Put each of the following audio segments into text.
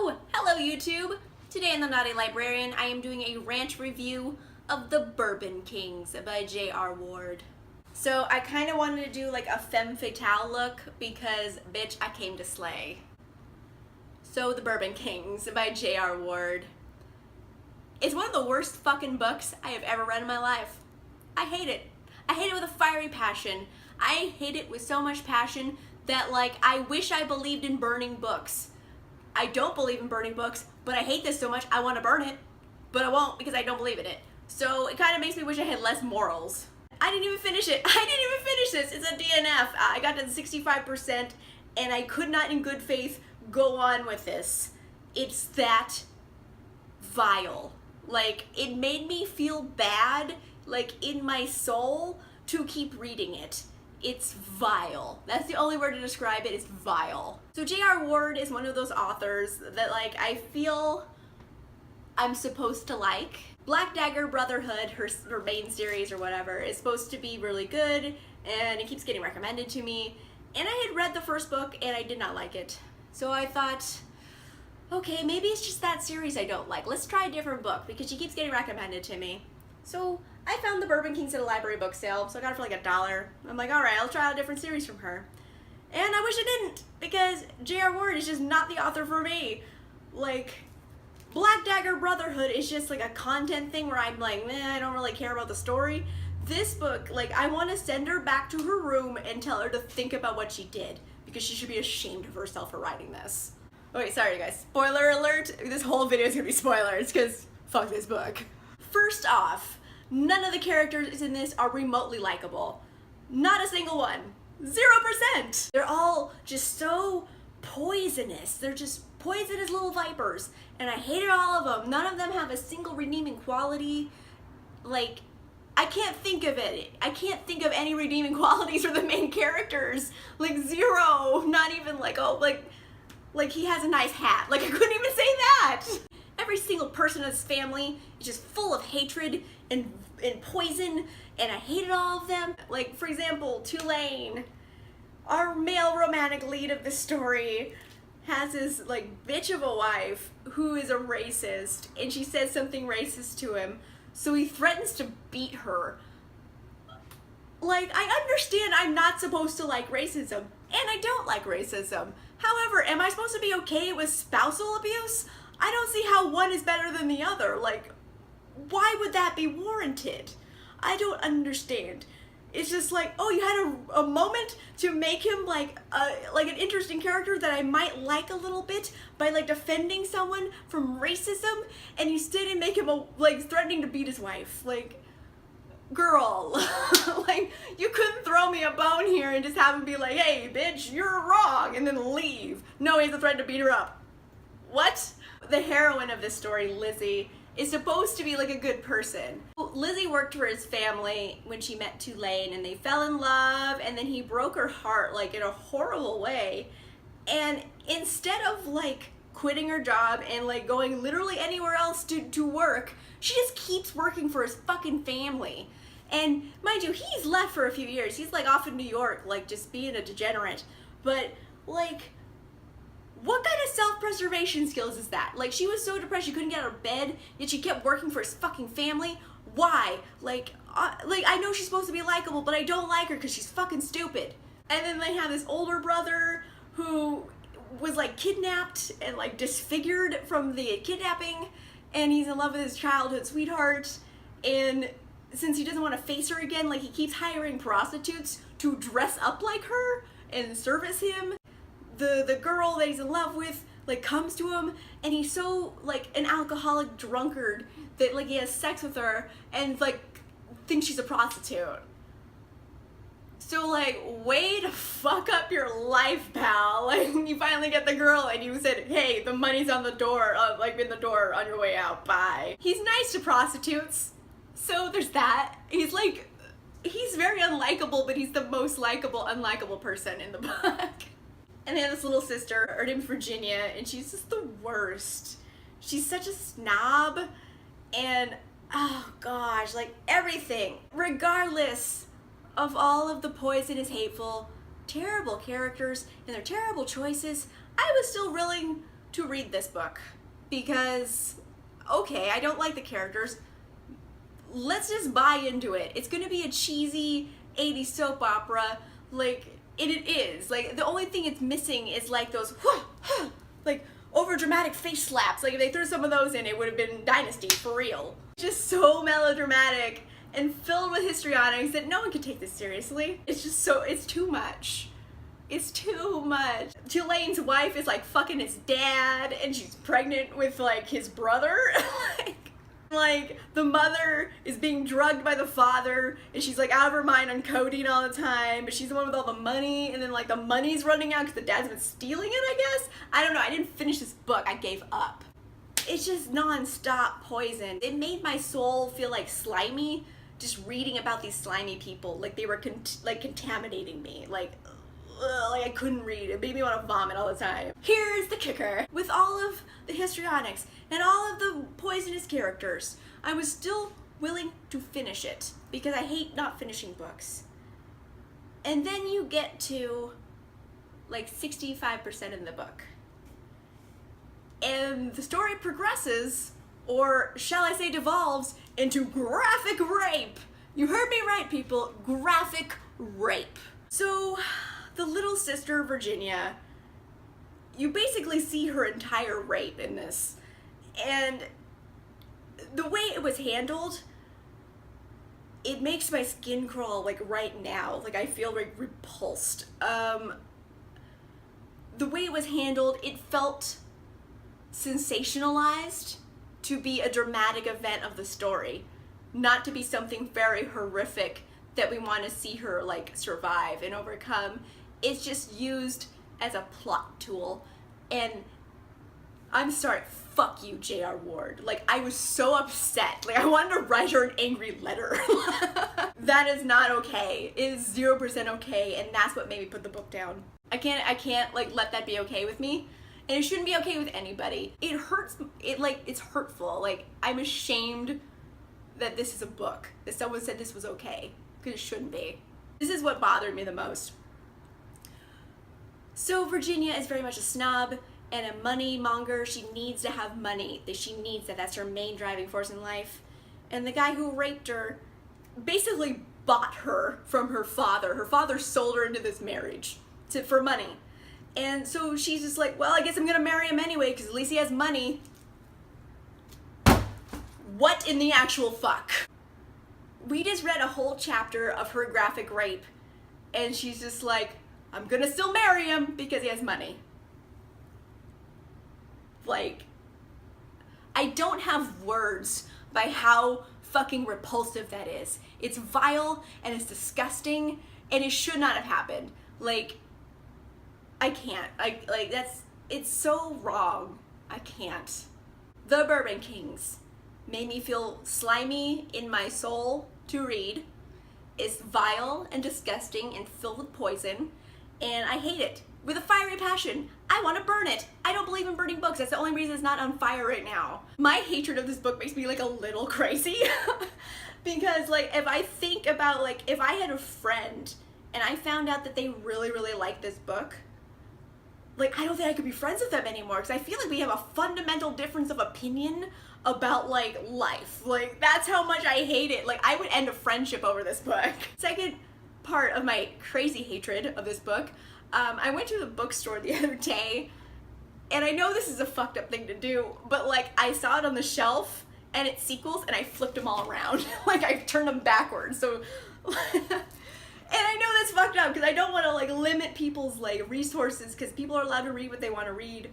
Oh, hello YouTube! Today in the Naughty Librarian, I am doing a rant review of the Bourbon Kings by J.R. Ward. So I kind of wanted to do like a femme fatale look because, bitch, I came to slay. So the Bourbon Kings by J.R. Ward. It's one of the worst fucking books I have ever read in my life. I hate it. I hate it with a fiery passion. I hate it with so much passion that, like, I wish I believed in burning books. I don't believe in burning books, but I hate this so much I want to burn it, but I won't because I don't believe in it. So it kind of makes me wish I had less morals. I didn't even finish it. I didn't even finish this. It's a DNF. I got to 65% and I could not in good faith go on with this. It's that vile. Like, it made me feel bad, like, in my soul to keep reading it. It's vile. That's the only word to describe it, is vile. So J.R. Ward is one of those authors that, like, I feel I'm supposed to like. Black Dagger Brotherhood, her main series or whatever, is supposed to be really good, and it keeps getting recommended to me. And I had read the first book, and I did not like it. So I thought, okay, maybe it's just that series I don't like. Let's try a different book, because she keeps getting recommended to me. So I found the Bourbon Kings at a library book sale, so I got it for like $1. I'm like, alright, I'll try out a different series from her. And I wish I didn't, because J.R. Ward is just not the author for me. Like, Black Dagger Brotherhood is just like a content thing where I'm like, I don't really care about the story. This book, like, I want to send her back to her room and tell her to think about what she did, because she should be ashamed of herself for writing this. Okay, sorry guys, spoiler alert, this whole video is gonna be spoilers, because fuck this book. First off, none of the characters in this are remotely likable. Not a single one. 0%! They're all just so poisonous. They're just poisonous little vipers. And I hated all of them. None of them have a single redeeming quality. Like, I can't think of it. I can't think of any redeeming qualities for the main characters. Like, zero. Not even like, oh, like he has a nice hat. Like, I couldn't even say that. Every single person in this family is just full of hatred and poison, and I hated all of them. Like, for example, Tulane, our male romantic lead of this story, has this, like, bitch of a wife who is a racist, and she says something racist to him, so he threatens to beat her. Like, I understand I'm not supposed to like racism, and I don't like racism. However, am I supposed to be okay with spousal abuse? I don't see how one is better than the other. Like, why would that be warranted? I don't understand. It's just like, oh, you had a moment to make him like an interesting character that I might like a little bit by like defending someone from racism, and you didn't make him like threatening to beat his wife. Like, girl, like, you couldn't throw me a bone here and just have him be like, hey, bitch, you're wrong, and then leave. No, he has a threat to beat her up. What? The heroine of this story, Lizzie, is supposed to be like a good person. Lizzie worked for his family when she met Tulane, and they fell in love, and then he broke her heart like in a horrible way. And instead of like quitting her job and like going literally anywhere else to work, she just keeps working for his fucking family. And mind you, he's left for a few years. He's like off in New York, like just being a degenerate. But like, what kind of self-preservation skills is that? Like, she was so depressed she couldn't get out of bed, yet she kept working for his fucking family. Why? Like, I know she's supposed to be likable, but I don't like her because she's fucking stupid. And then they have this older brother who was like kidnapped and like disfigured from the kidnapping, and he's in love with his childhood sweetheart, and since he doesn't want to face her again, like, he keeps hiring prostitutes to dress up like her and service him. The girl that he's in love with, like, comes to him, and he's so, like, an alcoholic drunkard that, like, he has sex with her and, like, thinks she's a prostitute. So, like, way to fuck up your life, pal. Like, you finally get the girl and you said, hey, the money's on the door, like, in the door on your way out, bye. He's nice to prostitutes, so there's that. He's, like, he's very unlikable, but he's the most likable, unlikable person in the book. And they have this little sister, her name's Virginia, and she's just the worst. She's such a snob, and oh gosh, like everything. Regardless of all of the poisonous, hateful, terrible characters and their terrible choices, I was still to read this book because, okay, I don't like the characters. Let's just buy into it. It's gonna be a cheesy 80s soap opera, like, and it is. Like, the only thing it's missing is like those, like, over dramatic face slaps. Like, if they threw some of those in, it would have been Dynasty for real. Just so melodramatic and filled with histrionics that no one could take this seriously. It's just so, it's too much. It's too much. Tulane's wife is like fucking his dad and she's pregnant with like his brother. like the mother is being drugged by the father and she's like out of her mind on codeine all the time, but she's the one with all the money, and then like the money's running out because the dad's been stealing it, I guess. I don't know, I didn't finish this book, I gave up. It's just non-stop poison. It made my soul feel like slimy just reading about these slimy people, like they were contaminating me, like I couldn't read. It made me want to vomit all the time. Here's the kicker. With all of the histrionics and all of the poisonous characters, I was still willing to finish it because I hate not finishing books. And then you get to like 65% in the book. And the story progresses, or shall I say devolves, into graphic rape. You heard me right, people. Graphic rape. So, the little sister, Virginia, you basically see her entire rape in this. And the way it was handled, it makes my skin crawl, like, right now. Like, I feel, like, repulsed. The way it was handled, it felt sensationalized to be a dramatic event of the story, not to be something very horrific that we want to see her, like, survive and overcome. It's just used as a plot tool, and I'm sorry, fuck you, J.R. Ward. Like, I was so upset. Like, I wanted to write her an angry letter. That is not okay. It is 0% okay, and that's what made me put the book down. I can't, like, let that be okay with me, and it shouldn't be okay with anybody. It hurts, it's hurtful. Like, I'm ashamed that this is a book, that someone said this was okay, because it shouldn't be. This is what bothered me the most. So Virginia is very much a snob and a money monger. She needs to have money. She needs that. That's her main driving force in life. And the guy who raped her basically bought her from her father. Her father sold her into this marriage for money. And so she's just like, well, I guess I'm gonna marry him anyway because at least he has money. What in the actual fuck? We just read a whole chapter of her graphic rape, and she's just like, I'm gonna still marry him because he has money. Like, I don't have words by how fucking repulsive that is. It's vile and it's disgusting and it should not have happened. Like, I can't. It's so wrong. I can't. The Bourbon Kings made me feel slimy in my soul to read. It's vile and disgusting and filled with poison, and I hate it with a fiery passion. I want to burn it. I don't believe in burning books. That's the only reason it's not on fire right now. My hatred of this book makes me like a little crazy because like if I think about like if I had a friend and I found out that they really, really like this book, like I don't think I could be friends with them anymore because I feel like we have a fundamental difference of opinion about like life. Like that's how much I hate it. Like I would end a friendship over this book. Second part of my crazy hatred of this book, I went to the bookstore the other day, and I know this is a fucked up thing to do, but like I saw it on the shelf and it's sequels and I flipped them all around. Like I turned them backwards. So and I know that's fucked up because I don't want to like limit people's like resources because people are allowed to read what they want to read.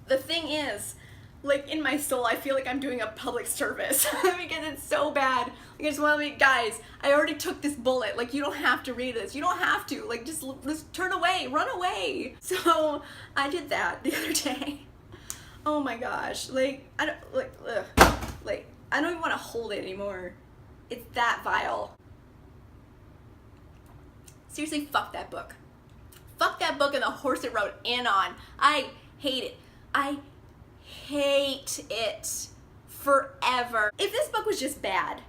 The thing is, like in my soul, I feel like I'm doing a public service because it's so bad. Like I just want to be, guys, I already took this bullet. Like you don't have to read this. You don't have to. Like just turn away, run away. So I did that the other day. Oh my gosh. Like I don't like I don't even want to hold it anymore. It's that vile. Seriously, fuck that book. Fuck that book and the horse it rode in on. I hate it. I hate it forever. If this book was just bad,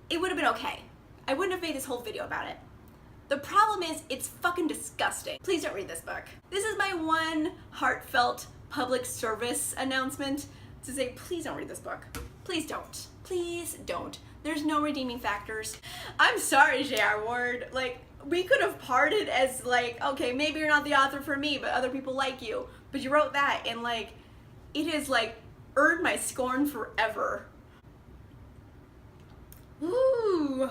it would have been okay. I wouldn't have made this whole video about it. The problem is, it's fucking disgusting. Please don't read this book. This is my one heartfelt public service announcement to say, please don't read this book. Please don't. Please don't. There's no redeeming factors. I'm sorry, J.R. Ward. Like, we could have parted as like, okay, maybe you're not the author for me, but other people like you. But you wrote that, and like, it has like earned my scorn forever. Ooh.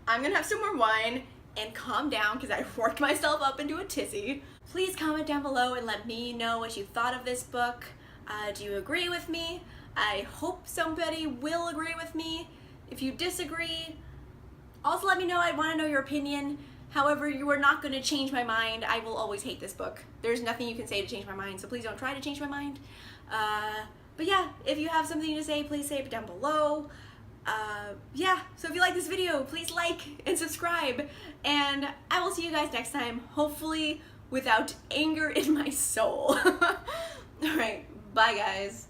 I'm gonna have some more wine and calm down because I worked myself up into a tizzy. Please comment down below and let me know what you thought of this book. Do you agree with me? I hope somebody will agree with me. If you disagree, also let me know. I want to know your opinion. However, you are not going to change my mind. I will always hate this book. There's nothing you can say to change my mind, so please don't try to change my mind. But yeah, if you have something to say, please say it down below. Yeah, so if you like this video, please like and subscribe, and I will see you guys next time, hopefully without anger in my soul. Alright, bye guys.